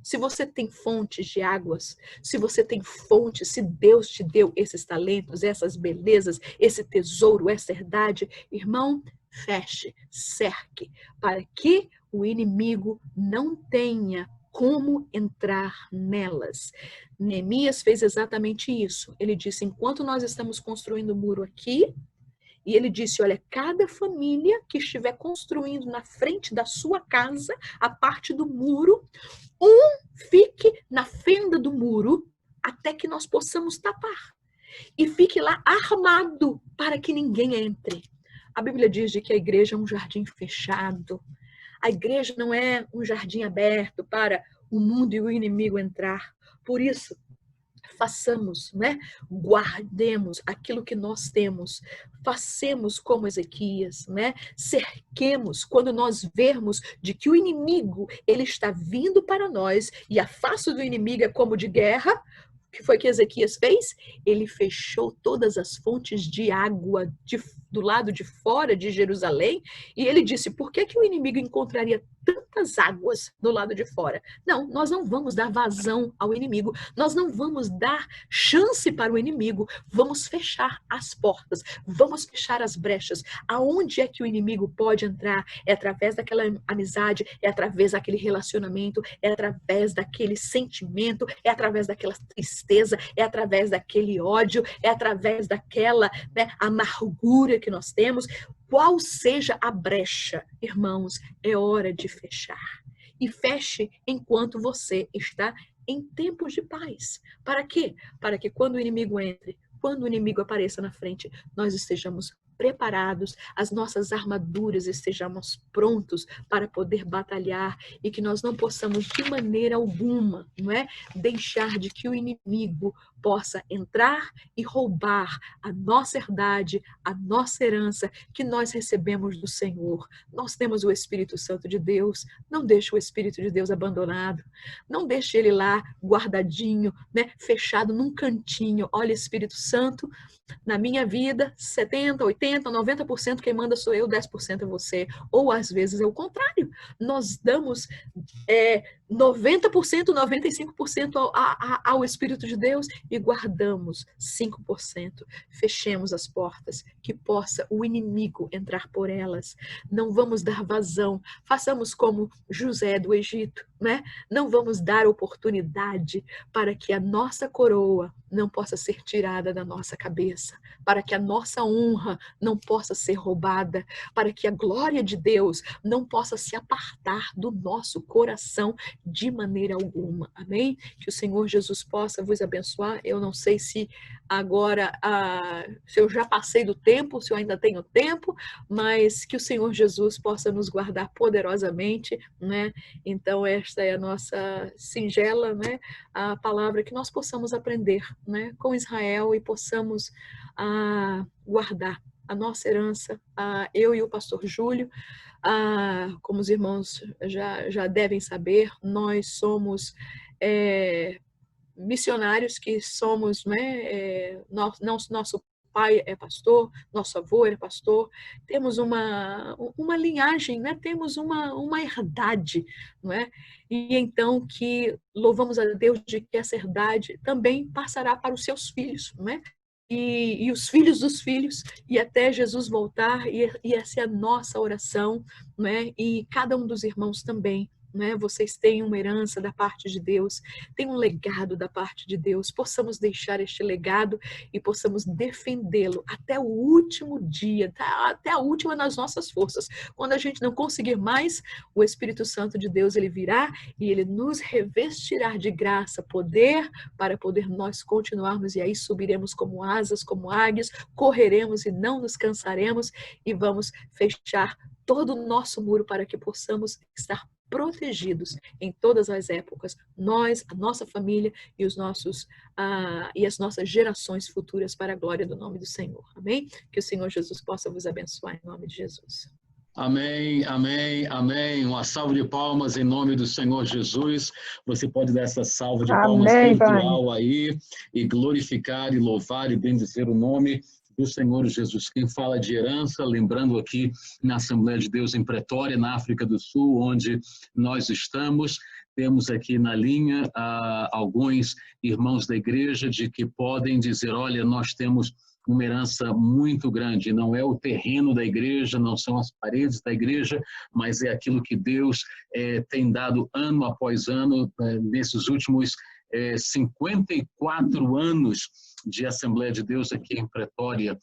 Speaker 2: Se você tem fontes de águas, se você tem fontes, se Deus te deu esses talentos, essas belezas, esse tesouro, essa herdade, irmão, feche, cerque, para que o inimigo não tenha como entrar nelas. Neemias fez exatamente isso. Ele disse: enquanto nós estamos construindo o muro aqui, e ele disse: olha, cada família que estiver construindo na frente da sua casa, a parte do muro, fique na fenda do muro até que nós possamos tapar. E fique lá armado para que ninguém entre. A Bíblia diz de que a igreja é um jardim fechado. A igreja não é um jardim aberto para o mundo e o inimigo entrar. Por isso, façamos, né? Guardemos aquilo que nós temos, façamos como Ezequias, né? Cerquemos quando nós vermos de que o inimigo ele está vindo para nós e a face do inimigo é como de guerra. O que foi que Ezequias fez? Ele fechou todas as fontes de água do lado de fora de Jerusalém e ele disse: por que o inimigo encontraria tanta muitas águas do lado de fora. Não, nós não vamos dar vazão ao inimigo, nós não vamos dar chance para o inimigo, vamos fechar as portas, vamos fechar as brechas. Aonde é que o inimigo pode entrar? É através daquela amizade, é através daquele relacionamento, é através daquele sentimento, é através daquela tristeza, é através daquele ódio, é através daquela, né, amargura que nós temos. Qual seja a brecha, irmãos, é hora de fechar. E feche enquanto você está em tempos de paz. Para quê? Para que quando o inimigo entre, quando o inimigo apareça na frente, nós estejamos preparados, as nossas armaduras estejamos prontos para poder batalhar e que nós não possamos de maneira alguma, não é, deixar de que o inimigo possa entrar e roubar a nossa herdade, a nossa herança que nós recebemos do Senhor. Nós temos o Espírito Santo de Deus, não deixe o Espírito de Deus abandonado, não deixe ele lá guardadinho, né, fechado num cantinho. Olha, Espírito Santo, na minha vida, 70, 80, 90% quem manda sou eu, 10% é você. Ou às vezes é o contrário. Nós damos 90%, 95% ao Espírito de Deus e guardamos 5%. Fechemos as portas, que possa o inimigo entrar por elas. Não vamos dar vazão. Façamos como José do Egito, né? Não vamos dar oportunidade para que a nossa coroa não possa ser tirada da nossa cabeça, para que a nossa honra não possa ser roubada, para que a glória de Deus não possa se apartar do nosso coração de maneira alguma. Amém? Que o Senhor Jesus possa vos abençoar. Eu não sei se agora, se eu já passei do tempo, se eu ainda tenho tempo, mas que o Senhor Jesus possa nos guardar poderosamente, né? Então esta é a nossa singela, né, a palavra, que nós possamos aprender, né, com Israel e possamos guardar a nossa herança. Eu e o pastor Júlio, como os irmãos já devem saber, nós somos missionários que somos, né, nosso pai é pastor, nosso avô era pastor, temos uma linhagem, né? Temos uma herdade, não é? E então que louvamos a Deus de que essa herdade também passará para os seus filhos, não é? E os filhos dos filhos, e até Jesus voltar, e essa é a nossa oração, não é? E cada um dos irmãos também, né? Vocês têm uma herança da parte de Deus, tem um legado da parte de Deus. Possamos deixar este legado e possamos defendê-lo até o último dia, até a última nas nossas forças. Quando a gente não conseguir mais, o Espírito Santo de Deus, ele virá e ele nos revestirá de graça, poder, para poder nós continuarmos, e aí subiremos como asas, como águias, correremos e não nos cansaremos, e vamos fechar todo o nosso muro para que possamos estar protegidos em todas as épocas, nós, a nossa família e os nossos e as nossas gerações futuras, para a glória do nome do Senhor. Amém? Que o Senhor Jesus possa vos abençoar em nome de Jesus.
Speaker 1: Amém, amém, amém. Uma salva de palmas em nome do Senhor Jesus. Você pode dar essa salva de palmas virtual aí e glorificar e louvar e bendizer o nome do Senhor Jesus. Quem fala de herança, lembrando aqui na Assembleia de Deus em Pretória, na África do Sul, onde nós estamos, temos aqui na linha alguns irmãos da igreja de que podem dizer, olha, nós temos uma herança muito grande, não é o terreno da igreja, não são as paredes da igreja, mas é aquilo que Deus tem dado ano após ano, nesses últimos 54 anos de Assembleia de Deus aqui em Pretória.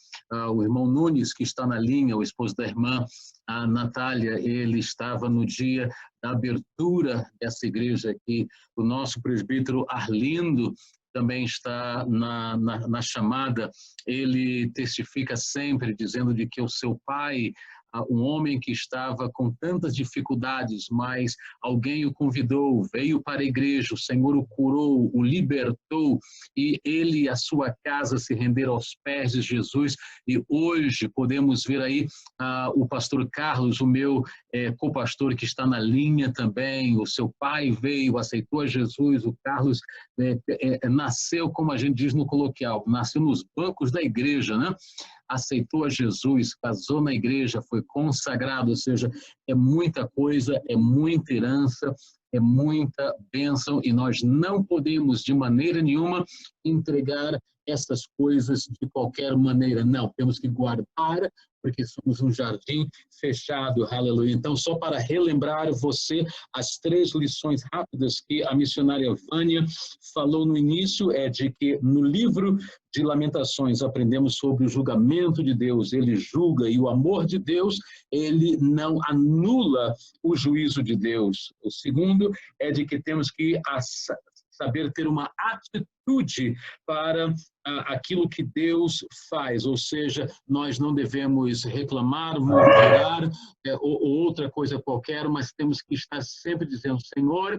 Speaker 1: O irmão Nunes, que está na linha, o esposo da irmã a Natália, ele estava no dia da abertura dessa igreja aqui. O nosso presbítero Arlindo também está na chamada. Ele testifica sempre dizendo de que o seu pai, um homem que estava com tantas dificuldades, mas alguém o convidou, veio para a igreja, o Senhor o curou, o libertou, e ele e a sua casa se renderam aos pés de Jesus. E hoje podemos ver aí o pastor Carlos, o meu co-pastor, que está na linha também. O seu pai veio, aceitou a Jesus. O Carlos nasceu, como a gente diz no coloquial, nasceu nos bancos da igreja, né? aceitou a Jesus, casou na igreja, foi consagrado, ou seja, é muita coisa, é muita herança, é muita bênção e nós não podemos de maneira nenhuma entregar essas coisas de qualquer maneira, não, temos que guardar, porque somos um jardim fechado, aleluia. Então, só para relembrar você, as 3 lições rápidas que a missionária Vânia falou no início, é de que no livro de Lamentações aprendemos sobre o julgamento de Deus, ele julga, e o amor de Deus, ele não anula o juízo de Deus. O segundo é de que temos que saber ter uma atitude para aquilo que Deus faz, ou seja, nós não devemos reclamar, murmurar ou outra coisa qualquer, mas temos que estar sempre dizendo, Senhor,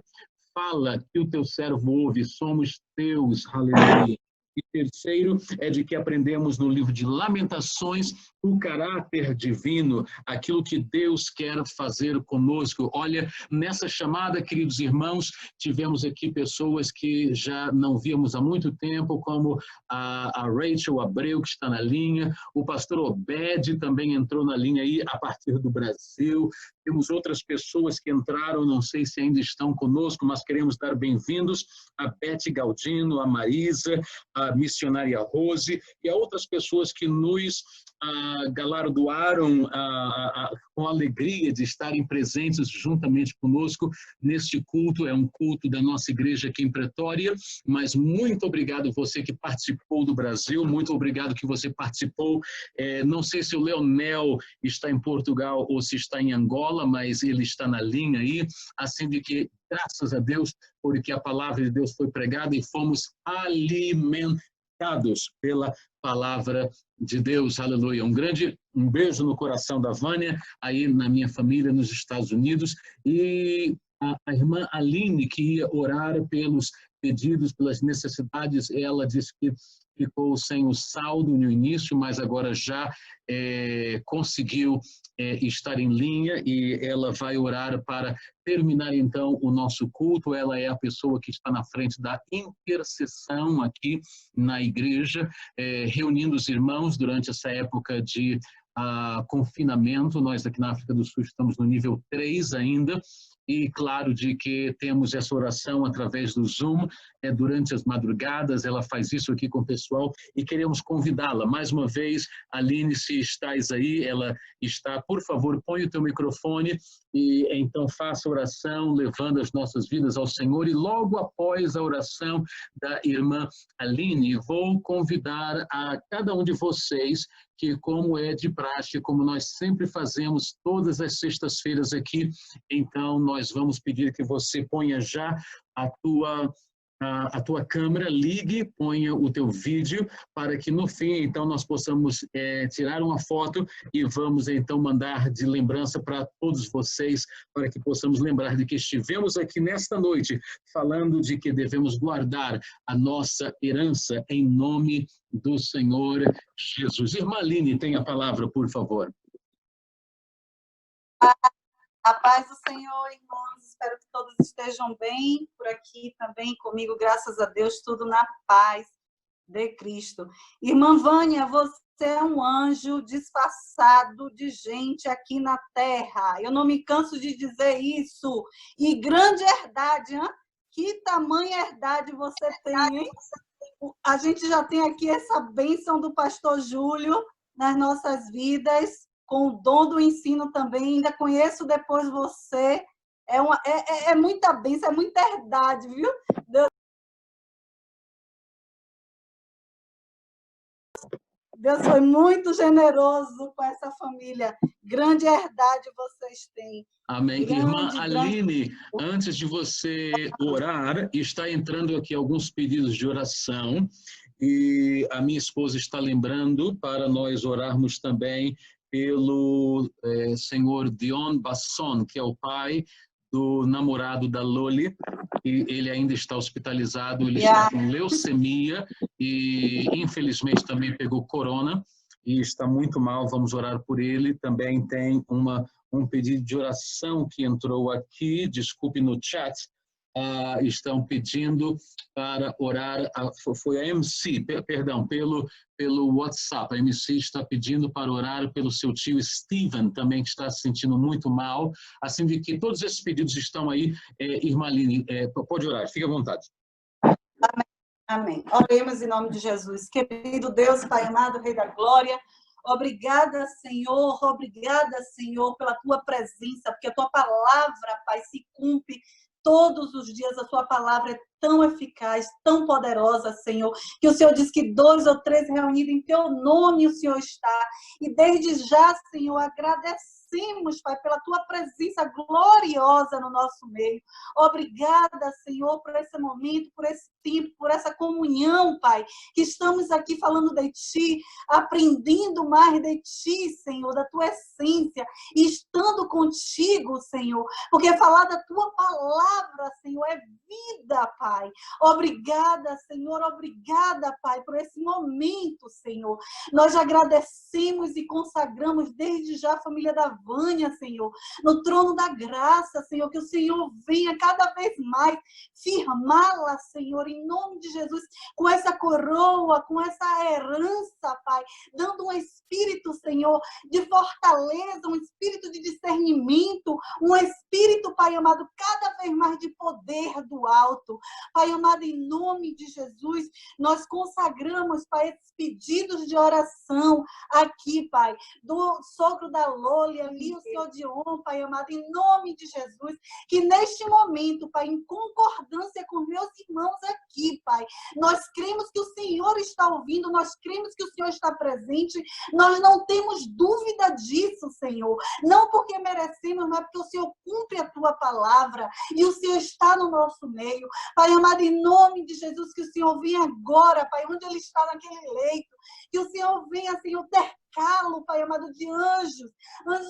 Speaker 1: fala que o teu servo ouve, somos teus, aleluia. E terceiro é de que aprendemos no livro de Lamentações o caráter divino, aquilo que Deus quer fazer conosco. Olha, nessa chamada, queridos irmãos, tivemos aqui pessoas que já não víamos há muito tempo, como a Rachel Abreu, que está na linha, o pastor Obed também entrou na linha aí a partir do Brasil. Temos outras pessoas que entraram, não sei se ainda estão conosco, mas queremos dar bem-vindos a Beth Galdino, a Marisa, a missionária Rose e a outras pessoas que nos galardoaram com alegria de estarem presentes juntamente conosco neste culto. É um culto da nossa igreja aqui em Pretória, mas muito obrigado você que participou do Brasil, muito obrigado que você participou. Não sei se o Leonel está em Portugal ou se está em Angola, mas ele está na linha aí, assim de que, graças a Deus, porque a palavra de Deus foi pregada e fomos alimentados pela palavra de Deus, aleluia. Um beijo no coração da Vânia, aí na minha família nos Estados Unidos, e a irmã Aline, que ia orar pelos pedidos, pelas necessidades, ela disse que ficou sem o saldo no início, mas agora já conseguiu estar em linha e ela vai orar para terminar então o nosso culto. Ela é a pessoa que está na frente da intercessão aqui na igreja, reunindo os irmãos durante essa época de confinamento. Nós aqui na África do Sul estamos no nível 3 ainda, e claro de que temos essa oração através do Zoom, durante as madrugadas, ela faz isso aqui com o pessoal e queremos convidá-la. Mais uma vez, Aline, se estás aí, ela está, por favor, põe o teu microfone e então faça a oração, levando as nossas vidas ao Senhor, e logo após a oração da irmã Aline, vou convidar a cada um de vocês que, como é de praxe, como nós sempre fazemos todas as sextas-feiras aqui, então nós vamos pedir que você ponha já a tua câmera, ligue, ponha o teu vídeo, para que no fim, então, nós possamos tirar uma foto e vamos, então, mandar de lembrança para todos vocês, para que possamos lembrar de que estivemos aqui nesta noite, falando de que devemos guardar a nossa herança em nome do Senhor Jesus. Irmã Aline, tem a palavra, por favor.
Speaker 4: A paz do Senhor, irmãos, espero que todos estejam bem por aqui também comigo, graças a Deus, tudo na paz de Cristo. Irmã Vânia, você é um anjo disfarçado de gente aqui na terra, eu não me canso de dizer isso, e grande herdade, hein? Que tamanha herdade você tem, hein? A gente já tem aqui essa bênção do pastor Júlio nas nossas vidas, com o dom do ensino também, ainda conheço depois você, é muita bênção, é muita herdade, viu? Deus foi muito generoso com essa família, grande herdade vocês têm.
Speaker 1: Amém. Irmã Aline, antes de você orar, está entrando aqui alguns pedidos de oração, e a minha esposa está lembrando para nós orarmos também pelo senhor Dion Basson, que é o pai do namorado da Loli, e ele ainda está hospitalizado, ele está com leucemia e infelizmente também pegou corona e está muito mal, vamos orar por ele. Também tem um pedido de oração que entrou aqui, desculpe, no chat, estão pedindo para orar, foi a MC, perdão, pelo WhatsApp, a MC está pedindo para orar pelo seu tio Steven, também que está se sentindo muito mal, assim de que todos esses pedidos estão aí, Irmã Aline, pode orar, fique à vontade.
Speaker 4: Amém. Oremos em nome de Jesus. Querido Deus, Pai amado, Rei da Glória, obrigada, Senhor, pela tua presença, porque a tua palavra, Pai, se cumpre todos os dias. A tua palavra é tão eficaz, tão poderosa, Senhor, que o Senhor diz que 2 ou 3 reunidos em teu nome o Senhor está. E desde já, Senhor, agradecemos, Pai, pela tua presença gloriosa no nosso meio. Obrigada, Senhor, por esse momento, por esse tempo, por essa comunhão, Pai, que estamos aqui falando de Ti, aprendendo mais de Ti, Senhor, da Tua essência, e estando contigo, Senhor, porque falar da Tua palavra, Senhor, é vida, Pai. Obrigada, Senhor, obrigada, Pai, por esse momento, Senhor. Nós agradecemos e consagramos desde já a família da Vânia, Senhor, no trono da graça, Senhor, que o Senhor venha cada vez mais firmá-la, Senhor, em nome de Jesus, com essa coroa, com essa herança, Pai, dando um espírito, Senhor, de fortaleza, um espírito de discernimento, um espírito, Pai amado, cada vez mais de poder do alto. Pai amado, em nome de Jesus, nós consagramos, Pai, esses pedidos de oração aqui, Pai, do sogro da Loli, ali o Senhor Dion, Pai amado, em nome de Jesus, que neste momento, Pai, em concordância com meus irmãos aqui, Pai, nós cremos que o Senhor está ouvindo, nós cremos que o Senhor está presente, nós não temos dúvida disso, Senhor, não porque merecemos, mas porque o Senhor cumpre a tua palavra e o Senhor está no nosso meio. Pai amado, em nome de Jesus, que o Senhor venha agora, Pai, onde Ele está naquele leito, que o Senhor venha, Senhor, cercá-lo, Pai amado, de anjos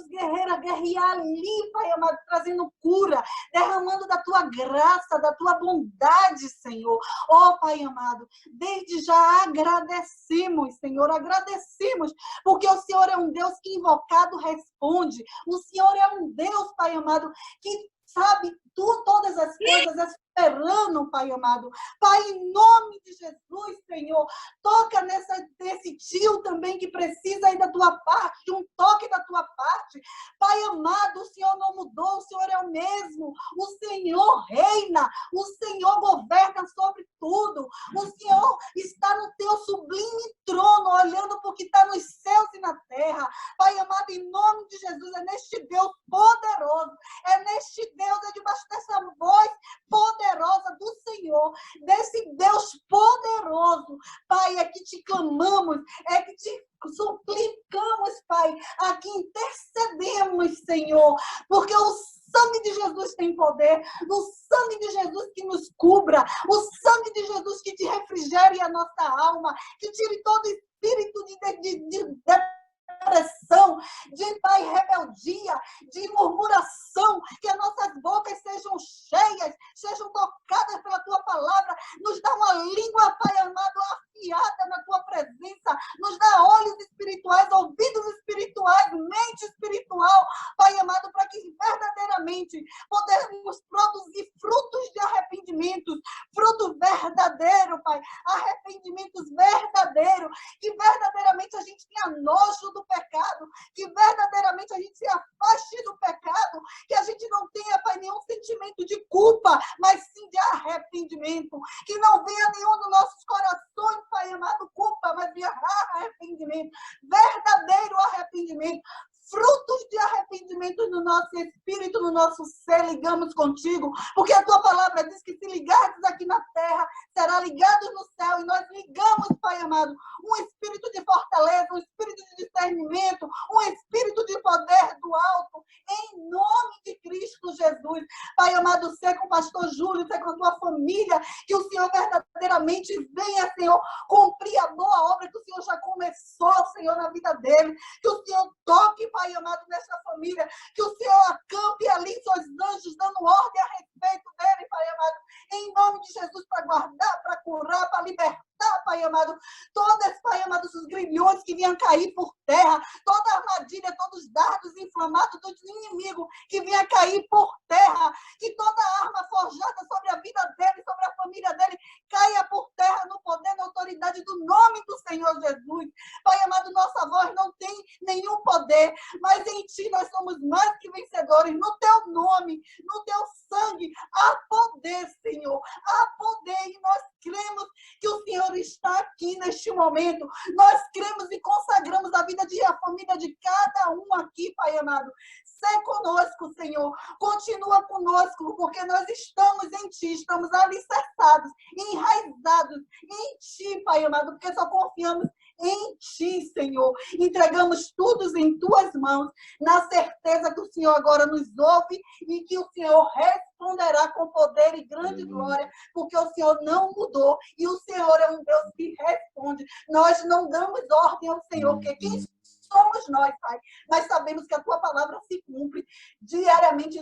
Speaker 4: guerreiros, guerrear ali, Pai amado, trazendo cura, derramando da tua graça, da tua bondade, Senhor. Oh, Pai amado, desde já agradecemos, Senhor, agradecemos, porque o Senhor é um Deus que invocado responde, o Senhor é um Deus, Pai amado, que sabe todas as coisas, é soberano, Pai amado. Pai, em nome de Jesus, Senhor, toca nesse tio também que precisa aí da tua parte, de um toque da tua parte. Pai amado, o Senhor não mudou, o Senhor é o mesmo. O Senhor reina, o Senhor governa sobre tudo. O Senhor está no teu sublime trono, olhando para o que está nos céus e na terra. Pai amado, em nome de Jesus, é neste Deus poderoso, é neste Deus, é debaixo dessa voz poderosa do Senhor, desse Deus poderoso, Pai, é que te clamamos, é que te suplicamos, Pai, aqui intercedemos, Senhor, porque o sangue de Jesus tem poder, o sangue de Jesus que nos cubra, o sangue de Jesus que te refrigere a nossa alma, que tire todo espírito de depressão, de, Pai, rebeldia, de murmuração, que as nossas bocas sejam cheias, sejam tocadas pela tua palavra, nos dá uma língua, Pai amado, afiada na tua presença, nos dá olhos espirituais, ouvidos espirituais, mente espiritual, Pai amado, para que verdadeiramente podemos produzir frutos de arrependimento, fruto verdadeiro, Pai, arrependimentos verdadeiros, que verdadeiramente a gente tenha nojo do pecado, que verdadeiramente a gente se afaste do pecado, que a gente não tenha, Pai, nenhum sentimento de culpa, mas sim de arrependimento, que não venha nenhum dos nossos corações, Pai amado, culpa, mas venha arrependimento, verdadeiro arrependimento, frutos de arrependimento no nosso espírito, no nosso ser, ligamos contigo, porque a tua palavra diz que se ligados aqui na terra, será ligado no céu, e nós ligamos, Pai amado, um espírito de fortaleza, um espírito de discernimento, um espírito de poder do alto, em nome de Cristo Jesus. Pai amado, ser com o pastor Júlio, ser com a tua família, que o Senhor verdadeiramente venha, Senhor, cumprir a boa obra que o Senhor já começou, Senhor, na vida dele, que o Senhor toque, Pai amado, nessa família, que o Senhor acampe ali seus anjos, dando ordem a peito dele, Pai amado, em nome de Jesus, para guardar, para curar, para libertar, Pai amado, todas, Pai amado, os grilhões que vinham cair por terra, toda armadilha, todos os dardos inflamados do inimigo que vinha cair por terra, que toda arma forjada sobre a vida dele, sobre a família dele, caia por terra no poder, na autoridade do nome do Senhor Jesus. Pai amado, nossa voz não tem nenhum poder, mas em Ti nós somos mais que vencedores, no Teu nome, no Teu sangue, há poder, Senhor, há poder, e nós cremos que o Senhor está aqui neste momento, nós cremos e consagramos a vida e a família de cada um aqui, Pai amado. Sê conosco, Senhor, continua conosco, porque nós estamos em Ti, estamos alicerçados, enraizados em Ti, Pai amado, porque só confiamos em Ti, Senhor. Entregamos tudo em Tuas mãos, na certeza que o Senhor agora nos ouve e que o Senhor responderá com poder e grande glória, porque o Senhor não mudou e o Senhor é um Deus que responde. Nós não damos ordem ao Senhor, porque quem somos nós, Pai? Mas sabemos que a Tua palavra se cumpre diariamente.